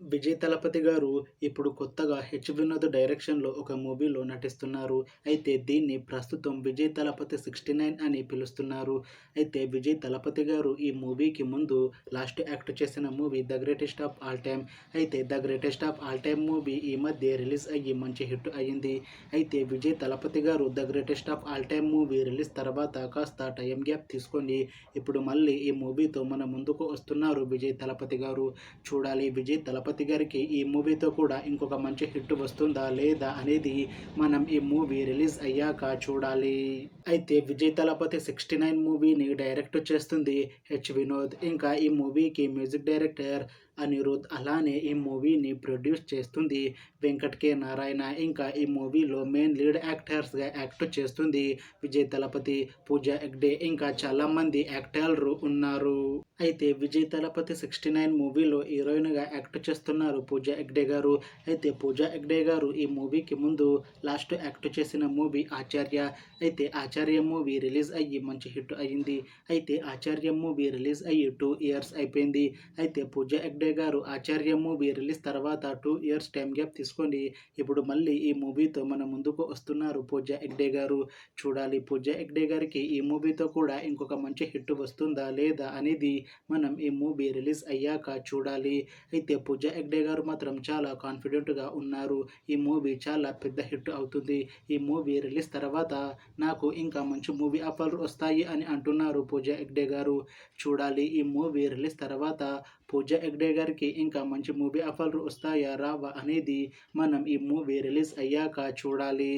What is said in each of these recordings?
విజయ్ తలపతి గారు ఇప్పుడు కొత్తగా 'హెచ్ వినోద్' డైరెక్షన్‌లో ఒక మూవీలో నటిస్తున్నారు. అయితే దీన్ని ప్రస్తుతం విజయ్ తలపతి 69 అని పిలుస్తున్నారు. అయితే విజయ్ తలపతి గారు ఈ మూవీకి ముందు లాస్ట్ యాక్ట్ చేసిన movie 'the greatest of all time'. అయితే 'the greatest of all time' movie ఈ మధ్య రిలీజ్ అయ్యి మంచి హిట్ అయ్యింది. అయితే విజయ్ తలపతి గారు 'the greatest of all time' movie release తర్వాత కాస్త టైం గ్యాప్ తీసుకొని ఇప్పుడు మళ్ళీ ఈ మూవీతో మన ముందుకు వస్తున్నారు విజయ్ తలపతి గారు. చూడాలి విజయ్ తలపతి గారికి ఈ మూవీతో కూడా ఇంకొక మంచి హిట్ వస్తుందా లేదా అనేది మనం ఈ మూవీ రిలీజ్ అయ్యాక చూడాలి. అయితే విజయ్ తలపతి 69 మూవీని డైరెక్ట్ చేస్తుంది హెచ్ వినోద్. ఇంకా ఈ మూవీకి మ్యూజిక్ డైరెక్టర్ అనిరుద్. అలానే ఈ మూవీని ప్రొడ్యూస్ చేస్తుంది వెంకట్ కె నారాయణ. ఇంకా ఈ మూవీలో మెయిన్ లీడ్ యాక్టర్స్గా యాక్ట్ చేస్తుంది విజయ్ తలపతి, పూజా హెగ్డే, ఇంకా చాలామంది యాక్టర్లు ఉన్నారు. అయితే విజయ్ తలపతి 69 మూవీలో హీరోయిన్‌గా యాక్ట్ చేస్తున్నారు పూజా హెగ్డే గారు. అయితే పూజా హెగ్డే గారు ఈ మూవీకి ముందు లాస్ట్ యాక్ట్ చేసిన మూవీ 'ఆచార్య'. అయితే 'ఆచార్య' మూవీ రిలీజ్ అయ్యి మంచి హిట్ అయింది. అయితే 'ఆచార్య' మూవీ రిలీజ్ అయ్యి 2 ఇయర్స్ అయిపోయింది. అయితే పూజా హెగ్డే గారు 'ఆచార్య' మూవీ రిలీజ్ తర్వాత 2 ఇయర్స్ టైం గ్యాప్ తీసుకొని ఇప్పుడు మళ్ళీ ఈ మూవీతో మన ముందుకు వస్తున్నారు పూజా హెగ్డే గారు. చూడాలి పూజా హెగ్డే గారికి ఈ మూవీతో కూడా ఇంకొక మంచి హిట్ వస్తుందా లేదా అనేది మనం ఈ మూవీ రిలీజ్ అయ్యాక చూడాలి. అయితే పూజా హెగ్డే గారు మాత్రం చాలా కాన్ఫిడెంట్‌గా ఉన్నారు. ఈ మూవీ చాలా పెద్ద హిట్ అవుతుంది. ఈ మూవీ రిలీజ్ తర్వాత నాకు ఇంకా మంచి మూవీ ఆఫర్‌లు వస్తాయి అని అంటున్నారు పూజా హెగ్డే గారు. చూడాలి ఈ మూవీ రిలీజ్ తర్వాత పూజా హెగ్డే గారికి ఇంకా మంచి మూవీ ఆఫర్‌లు వస్తాయా రావా అనేది మనం ఈ మూవీ రిలీజ్ అయ్యాక చూడాలి.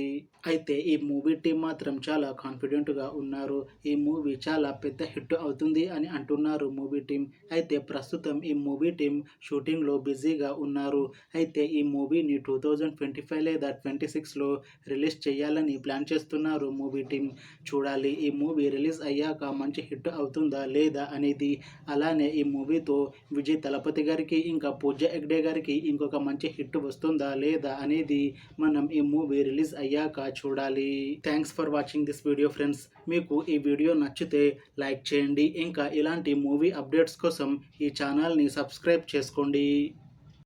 అయితే ఈ మూవీ టీమ్ మాత్రం చాలా కాన్ఫిడెంట్‌గా ఉన్నారు. ఈ మూవీ చాలా పెద్ద హిట్ అవుతుంది అని అంటున్నారు మూవీ టీమ్. అయితే ప్రస్తుతం ఈ మూవీ టీమ్ షూటింగ్‌లో బిజీగా ఉన్నారు. అయితే ఈ మూవీని 2025 లేదా 26లో రిలీజ్ చేయాలని ప్లాన్ చేస్తున్నారు మూవీ టీమ్. చూడాలి ఈ మూవీ రిలీజ్ అయ్యాక మంచి హిట్ అవుతుందా లేదా అనేది. అలానే ఈ మూవీతో విజయ్ తలపతి గారికి ఇంకా పూజా హెగ్డే గారికి ఇంకొక మంచి హిట్ వస్తుందా లేదా అనేది మనం ఈ మూవీ రిలీజ్ అయ్యాక చూడాలి. Thanks for watching this video friends. మీకు ఈ వీడియో నచ్చితే లైక్ చేయండి. ఇంకా ఇలాంటి మూవీ అప్డేట్స్ కోసం ఈ ఛానల్‌ని సబ్స్క్రైబ్ చేసుకోండి.